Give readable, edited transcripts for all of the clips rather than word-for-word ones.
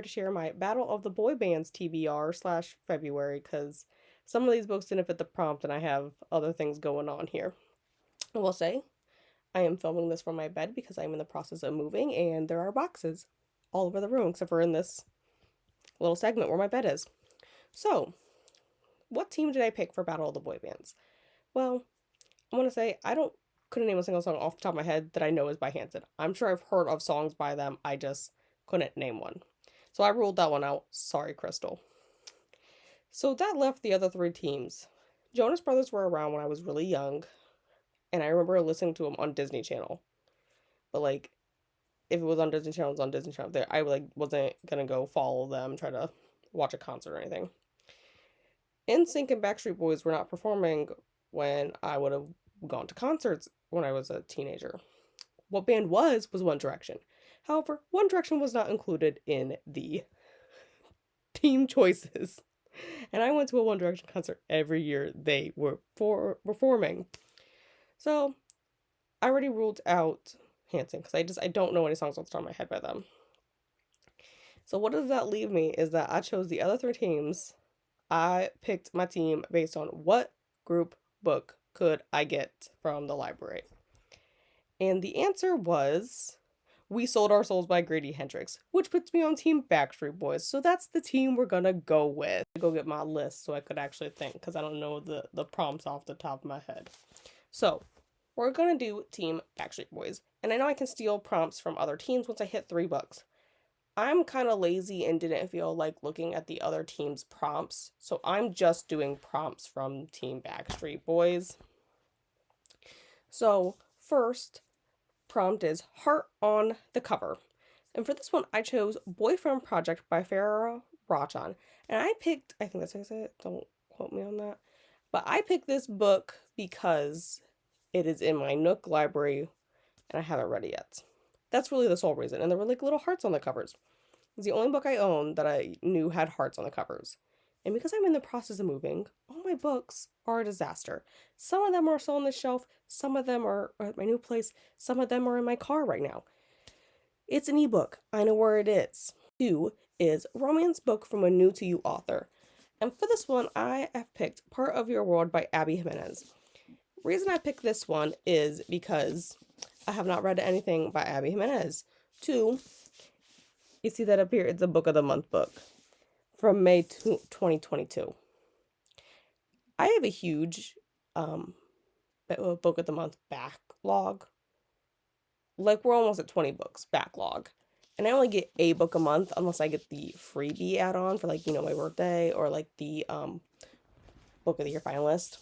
here to share my Battle of the Boybands TBR slash February because some of these books didn't fit the prompt and I have other things going on here. I will say, I am filming this from my bed because I'm in the process of moving and there are boxes all over the room except for in this little segment where my bed is. So, what team did I pick for Battle of the Boybands? Well, I want to say couldn't name a single song off the top of my head that I know is by Hanson. I'm sure I've heard of songs by them, I just couldn't name one. So I ruled that one out. Sorry, Krystal. So that left the other three teams. Jonas Brothers were around when I was really young, and I remember listening to them on Disney Channel. But like, if it was on Disney Channel, it was on Disney Channel. I wasn't gonna go follow them, try to watch a concert or anything. NSYNC and Backstreet Boys were not performing when I would have gone to concerts when I was a teenager. What band was One Direction. However, One Direction was not included in the team choices. And I went to a One Direction concert every year they were performing. So, I already ruled out Hanson because I don't know any songs off the top of my head by them. So what does that leave me is that I chose the other three teams. I picked my team based on what group book could I get from the library. And the answer was We Sold Our Souls by Grady Hendrix, which puts me on Team Backstreet Boys. So that's the team we're gonna go with. Go get my list so I could actually think because I don't know the prompts off the top of my head. So we're gonna do Team Backstreet Boys. And I know I can steal prompts from other teams once I hit 3 books. I'm kind of lazy and didn't feel like looking at the other team's prompts. So I'm just doing prompts from Team Backstreet Boys. So first prompt is Heart on the Cover. And for this one, I chose Boyfriend Project by Farrah Rachan. And I think that's how I say it, don't quote me on that. But I picked this book because it is in my Nook library and I haven't read it yet. That's really the sole reason. And there were like little hearts on the covers. It's the only book I own that I knew had hearts on the covers. And because I'm in the process of moving, all my books are a disaster. Some of them are still on the shelf, some of them are at my new place, some of them are in my car right now. It's an ebook. I know where it is. 2 is Romance Book from a New to You author. And for this one, I have picked Part of Your World by Abby Jimenez. Reason I picked this one is because I have not read anything by Abby Jimenez. 2, you see that up here, it's a Book of the Month book from May 2022. I have a huge Book of the Month backlog. Like, we're almost at 20 books backlog. And I only get a book a month unless I get the freebie add-on for, like, my birthday or, like, the Book of the Year finalist.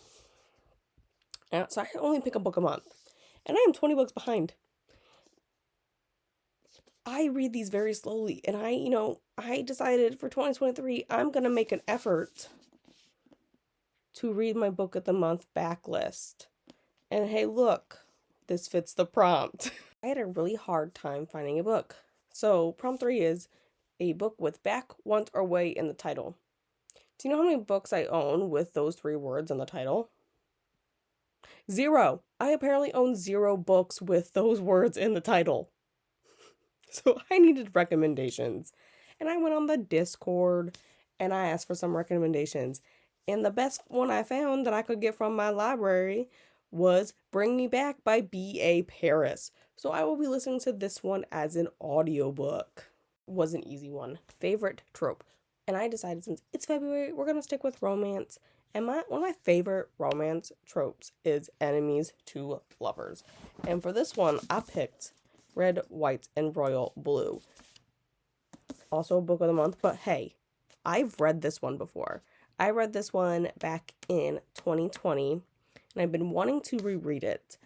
And so I only pick a book a month. And I am 20 books behind. I read these very slowly. And I decided for 2023, I'm going to make an effort to read my Book of the Month backlist. And hey, look, this fits the prompt. I had a really hard time finding a book. So prompt 3 is a book with back, want, or way in the title. Do you know how many books I own with those 3 words in the title? 0. I apparently own 0 books with those words in the title. So I needed recommendations. And I went on the Discord and I asked for some recommendations. And the best one I found that I could get from my library was Bring Me Back by B.A. Paris. So I will be listening to this one as an audiobook. Was an easy one. Favorite trope. And I decided since it's February, we're going to stick with romance. And one of my favorite romance tropes is enemies to lovers. And for this one, I picked Red, White, and Royal Blue. Also a Book of the Month, but hey, I've read this one before. I read this one back in 2020, and I've been wanting to reread it.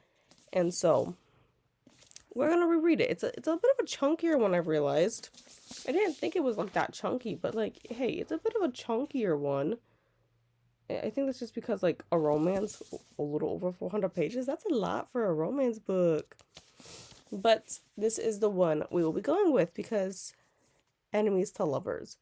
And so, we're going to reread it. It's a bit of a chunkier one, I've realized. I didn't think it was like that chunky, but like, hey, it's a bit of a chunkier one. I think that's just because like a romance, a little over 400 pages, that's a lot for a romance book. But this is the one we will be going with because enemies to lovers.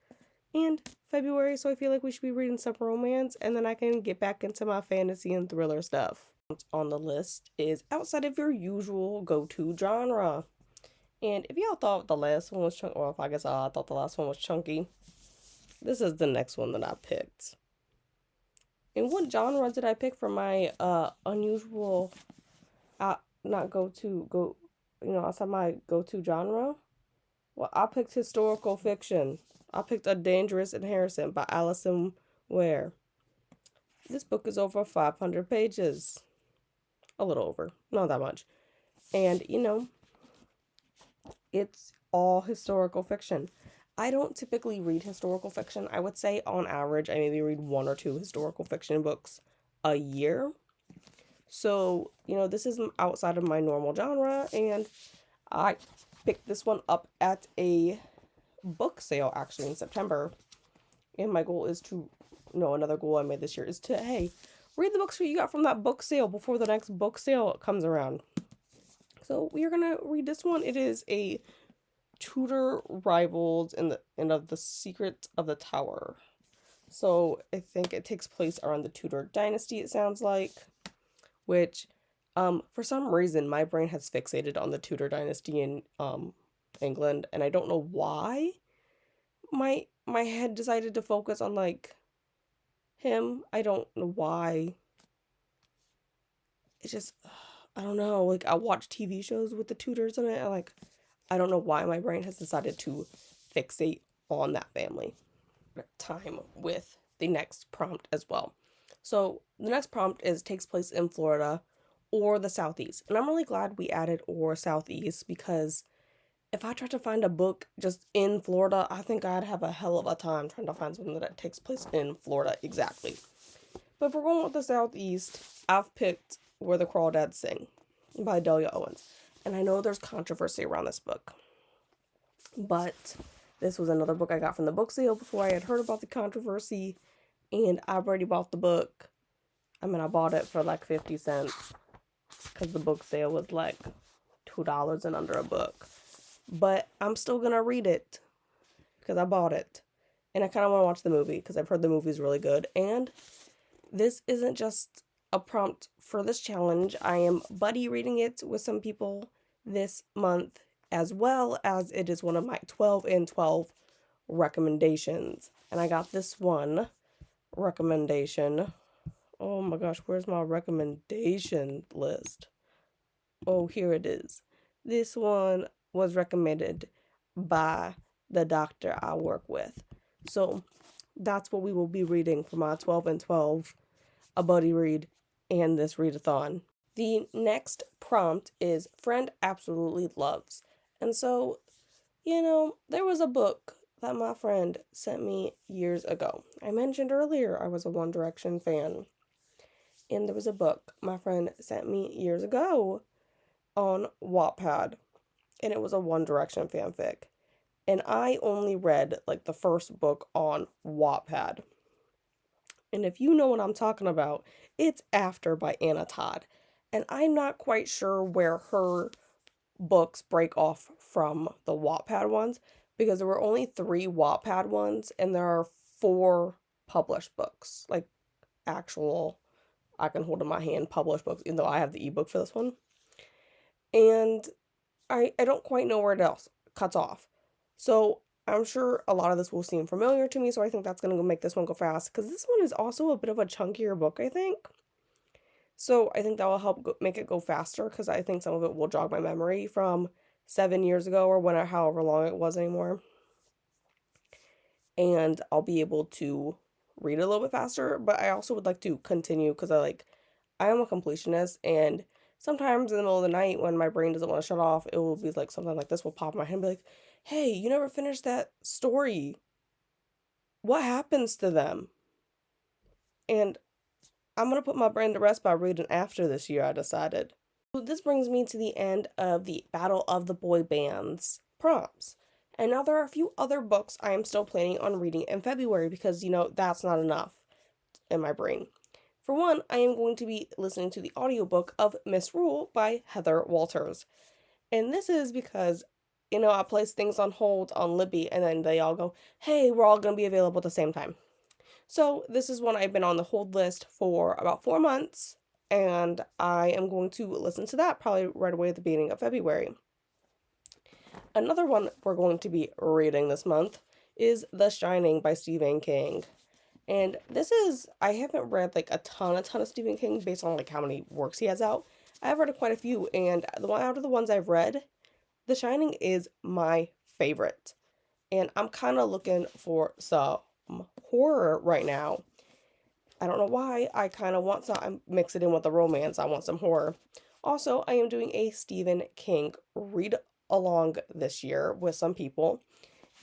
And February, so I feel like we should be reading some romance and then I can get back into my fantasy and thriller stuff. On the list is outside of your usual go-to genre. And if y'all thought the last one was chunky, well, if I guess I thought the last one was chunky, this is the next one that I picked. And what genre did I pick for my unusual, not outside my go-to genre? Well, I picked historical fiction. I picked A Dangerous Inheritance by Alison Ware. This book is over 500 pages. A little over, not that much. And, it's all historical fiction. I don't typically read historical fiction. I would say on average, I maybe read 1 or 2 historical fiction books a year. So, this is outside of my normal genre, and I picked this one up at a book sale actually in September. And my goal is to, another goal I made this year is to, hey, read the books you got from that book sale before the next book sale comes around. So we are gonna read this one. It is a Tudor Rivals in the Secret of the Tower. So I think it takes place around the Tudor dynasty, it sounds like, which for some reason my brain has fixated on the Tudor dynasty in England, and I don't know why my head decided to focus on like him. I don't know why. It's just I don't know, like I watch TV shows with the Tudors in it, and I don't know why my brain has decided to fixate on that family. Time with the next prompt as well. So the next prompt takes place in Florida or the Southeast. And I'm really glad we added or Southeast, because if I tried to find a book just in Florida, I think I'd have a hell of a time trying to find something that takes place in Florida exactly. But if we're going with the Southeast, I've picked Where the Crawdads Sing by Delia Owens. And I know there's controversy around this book, but this was another book I got from the book sale before I had heard about the controversy, and I've already bought the book. I mean, I bought it for like 50 cents because the book sale was like $2 and under a book. But I'm still going to read it because I bought it. And I kind of want to watch the movie because I've heard the movie's really good. And this isn't just a prompt for this challenge. I am buddy reading it with some people this month, as well as it is one of my 12 and 12 recommendations. And I got this one recommendation. Oh my gosh, where's my recommendation list? Oh, here it is. This one was recommended by the doctor I work with. So that's what we will be reading for my 12 and 12, a buddy read, and this readathon. The next prompt is Friend Absolutely Loves. And so, there was a book that my friend sent me years ago. I mentioned earlier I was a One Direction fan. And there was a book my friend sent me years ago on Wattpad. And it was a One Direction fanfic. And I only read like the first book on Wattpad. And if you know what I'm talking about, it's After by Anna Todd. And I'm not quite sure where her books break off from the Wattpad ones, because there were only 3 Wattpad ones and there are 4 published books, like actual, I can hold in my hand published books, even though I have the ebook for this one. And I don't quite know where it else cuts off. So I'm sure a lot of this will seem familiar to me, so I think that's going to make this one go fast, because this one is also a bit of a chunkier book, I think. So I think that will help make it go faster, because I think some of it will jog my memory from 7 years ago or however long it was anymore. And I'll be able to read it a little bit faster, but I also would like to continue, because I am a completionist, and sometimes in the middle of the night when my brain doesn't want to shut off, it will be like something like this will pop in my head and be like, hey, you never finished that story. What happens to them? And I'm going to put my brain to rest by reading After this year, I decided. So this brings me to the end of the Battle of the Boy Bands prompts. And now there are a few other books I am still planning on reading in February, because, that's not enough in my brain. For one, I am going to be listening to the audiobook of Misrule by Heather Walters. And this is because, I place things on hold on Libby, and then they all go, hey, we're all going to be available at the same time. So this is one I've been on the hold list for about 4 months, and I am going to listen to that probably right away at the beginning of February. Another one we're going to be reading this month is The Shining by Stephen King. And this is, I haven't read like a ton of Stephen King based on like how many works he has out. I've read quite a few, and the one out of the ones I've read, The Shining is my favorite. And I'm kind of looking for some horror right now. I don't know why. I kind of want some, I mix it in with the romance. I want some horror. Also, I am doing a Stephen King read along this year with some people.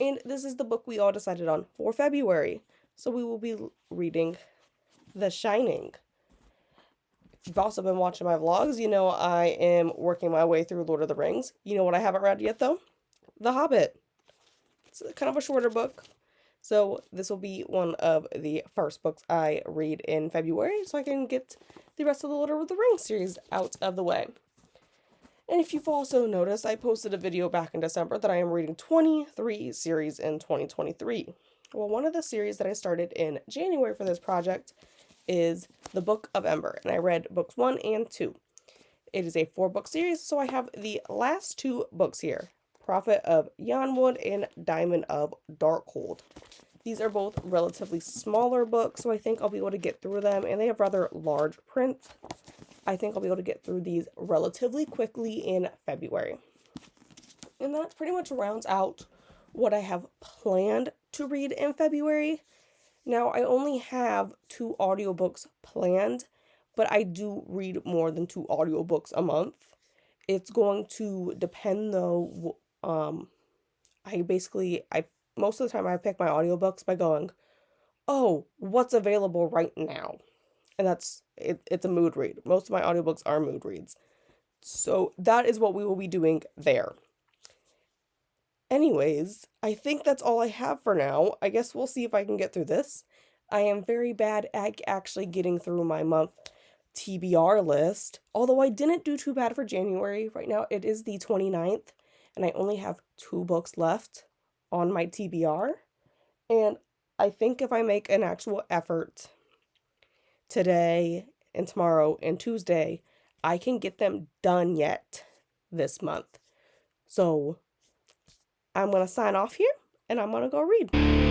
And this is the book we all decided on for February. So we will be reading The Shining. If you've also been watching my vlogs, you know I am working my way through Lord of the Rings. You know what I haven't read yet, though? The Hobbit. It's kind of a shorter book. So this will be one of the first books I read in February, so I can get the rest of the Lord of the Rings series out of the way. And if you've also noticed, I posted a video back in December that I am reading 23 series in 2023. Well, one of the series that I started in January for this project is The Book of Ember, and I read books 1 and 2. It is a 4-book series, so I have the last 2 books here, Prophet of Yonwood and Diamond of Darkhold. These are both relatively smaller books, so I think I'll be able to get through them, and they have rather large print. I think I'll be able to get through these relatively quickly in February. And that pretty much rounds out what I have planned to read in February. Now, I only have 2 audiobooks planned, but I do read more than 2 audiobooks a month. It's going to depend though. I most of the time I pick my audiobooks by going, oh, what's available right now? And that's it. It's a mood read. Most of my audiobooks are mood reads. So that is what we will be doing there. Anyways, I think that's all I have for now. I guess we'll see if I can get through this. I am very bad at actually getting through my month TBR list, although I didn't do too bad for January. Right now it is the 29th, and I only have 2 books left on my TBR. And I think if I make an actual effort today and tomorrow and Tuesday, I can get them done yet this month. So I'm going to sign off here, and I'm going to go read.